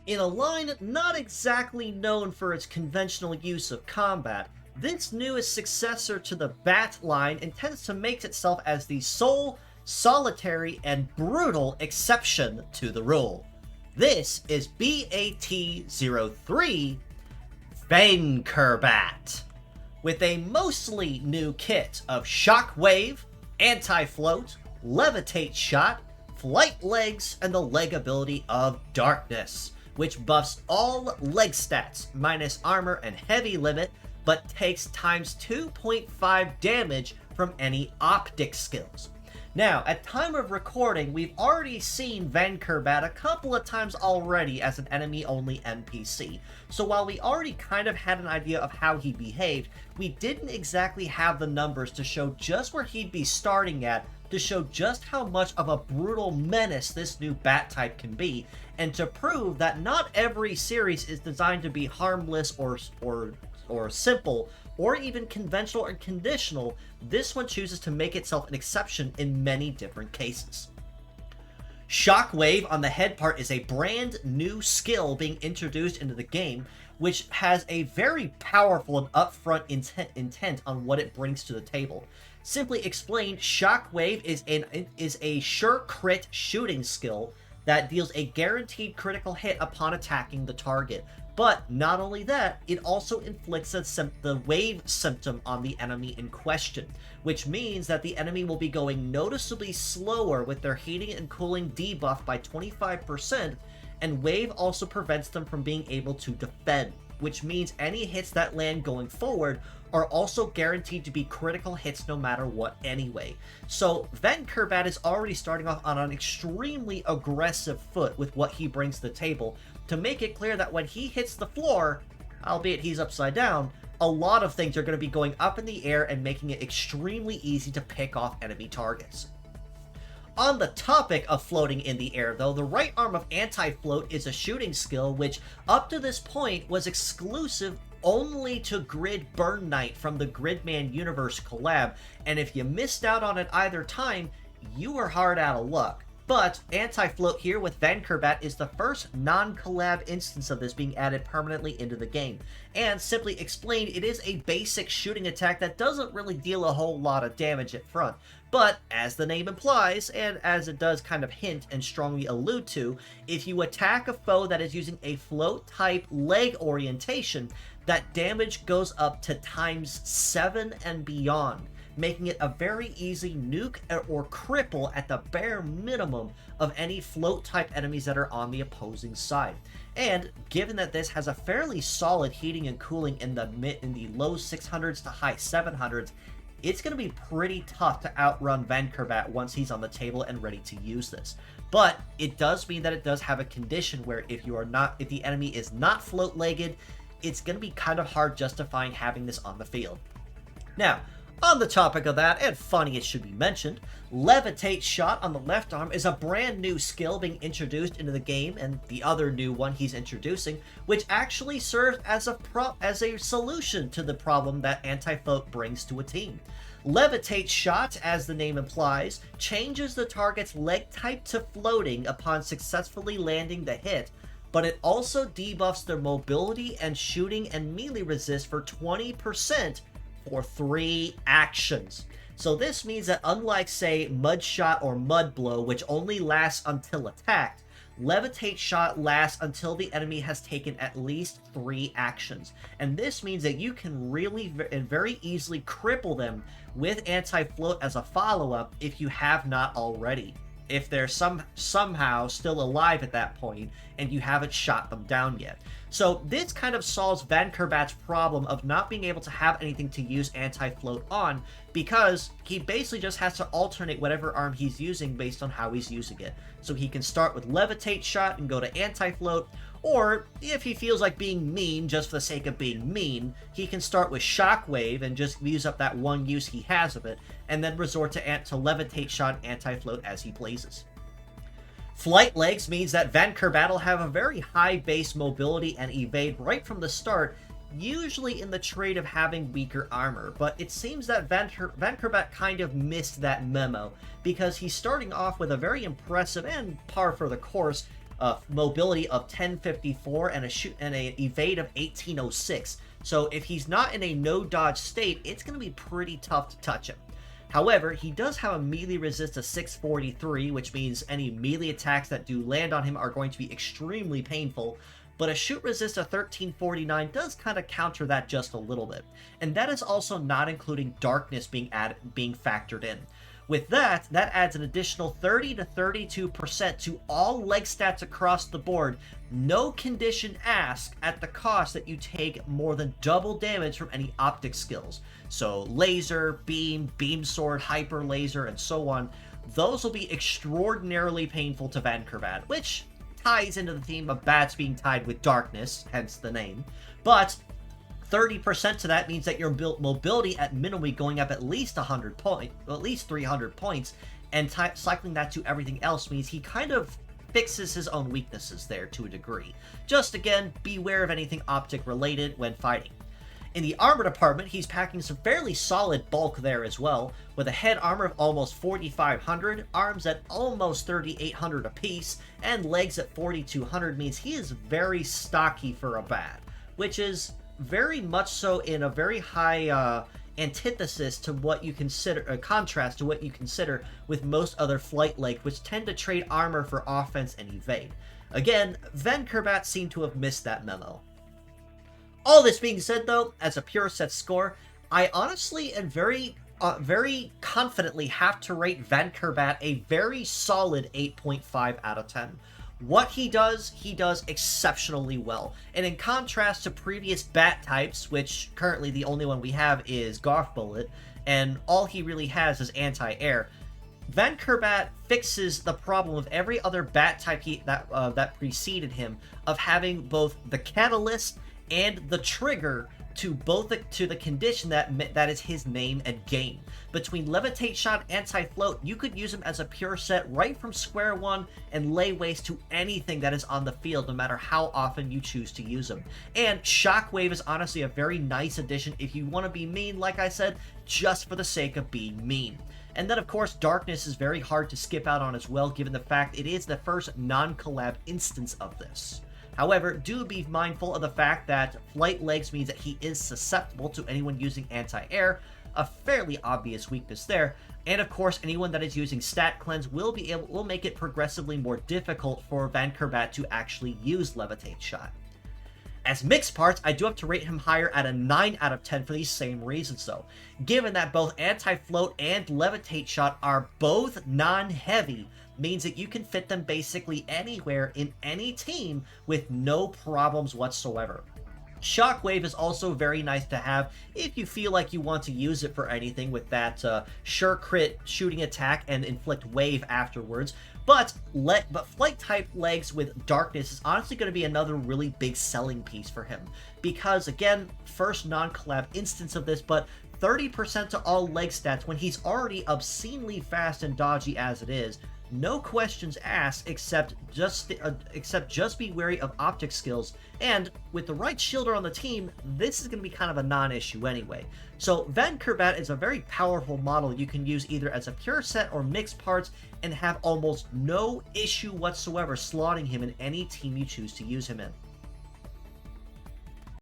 In a line not exactly known for its conventional use of combat, this newest successor to the BAT line intends to make itself as the sole, solitary, and brutal exception to the rule. This is BAT03, Vaincrebat, with a mostly new kit of Shockwave, Anti-Float, Levitate Shot, Flight Legs, and the leg ability of Darkness, which buffs all leg stats, minus armor and heavy limit, but takes times 2.5 damage from any optic skills. Now, at time of recording, we've already seen Vaincrebat a couple of times already as an enemy-only NPC, so while we already kind of had an idea of how he behaved, we didn't exactly have the numbers to show just where he'd be starting at, to show just how much of a brutal menace this new bat type can be, and to prove that not every series is designed to be harmless or simple, or even conventional or conditional. This one chooses to make itself an exception in many different cases. Shockwave on the head part is a brand new skill being introduced into the game, which has a very powerful and upfront intent on what it brings to the table. Simply explained, Shockwave is a sure crit shooting skill that deals a guaranteed critical hit upon attacking the target. But not only that, it also inflicts the wave symptom on the enemy in question, which means that the enemy will be going noticeably slower with their heating and cooling debuff by 25%, and wave also prevents them from being able to defend, which means any hits that land going forward are also guaranteed to be critical hits no matter what anyway. So Vaincrebat is already starting off on an extremely aggressive foot with what he brings to the table, to make it clear that when he hits the floor, albeit he's upside down, a lot of things are going to be going up in the air and making it extremely easy to pick off enemy targets. On the topic of floating in the air, though, the right arm of Anti-Float is a shooting skill which, up to this point, was exclusive only to Grid Burn Knight from the Gridman Universe collab, and if you missed out on it either time, you were hard out of luck. But Anti-Float here with Vaincrebat is the first non-collab instance of this being added permanently into the game. And simply explained, it is a basic shooting attack that doesn't really deal a whole lot of damage at front. But, as the name implies, and as it does kind of hint and strongly allude to, if you attack a foe that is using a float-type leg orientation, that damage goes up to times 7 and beyond, making it a very easy nuke or cripple at the bare minimum of any float-type enemies that are on the opposing side. And given that this has a fairly solid heating and cooling in the low 600s to high 700s, it's going to be pretty tough to outrun Vaincrebat once he's on the table and ready to use this. But it does mean that it does have a condition where if the enemy is not float-legged, it's going to be kind of hard justifying having this on the field. Now, on the topic of that, and funny it should be mentioned, Levitate Shot on the left arm is a brand new skill being introduced into the game, and the other new one he's introducing, which actually serves as a solution to the problem that Anti-Float brings to a team. Levitate Shot, as the name implies, changes the target's leg type to floating upon successfully landing the hit, but it also debuffs their mobility and shooting and melee resist for 20% for 3 actions. So this means that unlike, say, Mud Shot or Mud Blow, which only lasts until attacked, Levitate Shot lasts until the enemy has taken at least 3 actions. And this means that you can really and very easily cripple them with Anti-Float as a follow-up if you have not already. If they're somehow still alive at that point and you haven't shot them down yet. So this kind of solves Vaincrebat's problem of not being able to have anything to use Anti-Float on, because he basically just has to alternate whatever arm he's using based on how he's using it. So he can start with Levitate Shot and go to Anti-Float, or if he feels like being mean just for the sake of being mean, he can start with Shockwave and just use up that one use he has of it, and then resort to Levitate Shot and Anti-Float as he pleases. Flight Legs means that Vaincrebat will have a very high base mobility and evade right from the start, usually in the trade of having weaker armor, but it seems that Vaincrebat kind of missed that memo, because he's starting off with a very impressive and par for the course mobility of 1054 and an evade of 1806. So if he's not in a no dodge state, it's going to be pretty tough to touch him. However, he does have a melee resist of 643, which means any melee attacks that do land on him are going to be extremely painful, but a shoot resist of 1349 does kind of counter that just a little bit. And that is also not including darkness being factored in. With that, that adds an additional 30 to 32% to all leg stats across the board, no condition asked, at the cost that you take more than double damage from any optic skills. So laser, beam, beam sword, hyper laser, and so on. Those will be extraordinarily painful to Vaincrebat, which ties into the theme of bats being tied with darkness, hence the name. But 30% to that means that your mobility at minimally going up at least 300 points, and cycling that to everything else means he kind of fixes his own weaknesses there to a degree. Just again, beware of anything optic related when fighting. In the armor department, he's packing some fairly solid bulk there as well, with a head armor of almost 4,500, arms at almost 3,800 apiece, and legs at 4,200 means he is very stocky for a bat, which is very much so in a very high antithesis to what you consider, contrast to what you consider with most other flight legs, which tend to trade armor for offense and evade. Again, Vaincrebat seemed to have missed that memo. All this being said, though, as a pure set score, I honestly and very confidently have to rate Vaincrebat a very solid 8.5 out of 10. What he does exceptionally well. And in contrast to previous bat types, which currently the only one we have is Golf Bullet, and all he really has is anti-air, Vaincrebat fixes the problem of every other bat type that preceded him, of having both the catalyst and the trigger to the condition that is his name and game. Between Levitate Shot and Anti-Float, you could use him as a pure set right from square one and lay waste to anything that is on the field, no matter how often you choose to use him. And Shockwave is honestly a very nice addition if you want to be mean, like I said, just for the sake of being mean. And then, of course, Darkness is very hard to skip out on as well, given the fact it is the first non-collab instance of this. However, do be mindful of the fact that Flight Legs means that he is susceptible to anyone using anti-air, a fairly obvious weakness there, and of course anyone that is using Stat Cleanse will make it progressively more difficult for Vaincrebat to actually use Levitate Shot. As mixed parts, I do have to rate him higher at a 9 out of 10 for these same reasons though, given that both Anti-Float and Levitate Shot are both non-heavy, means that you can fit them basically anywhere in any team with no problems whatsoever. Shockwave is also very nice to have if you feel like you want to use it for anything with that sure crit shooting attack and inflict wave afterwards. But flight type legs with darkness is honestly going to be another really big selling piece for him, because again, first non-collab instance of this, but 30% to all leg stats when he's already obscenely fast and dodgy as it is. No questions asked, except just be wary of optic skills, and with the right shielder on the team, this is going to be kind of a non-issue anyway. So Vaincrebat is a very powerful model you can use either as a pure set or mixed parts, and have almost no issue whatsoever slotting him in any team you choose to use him in.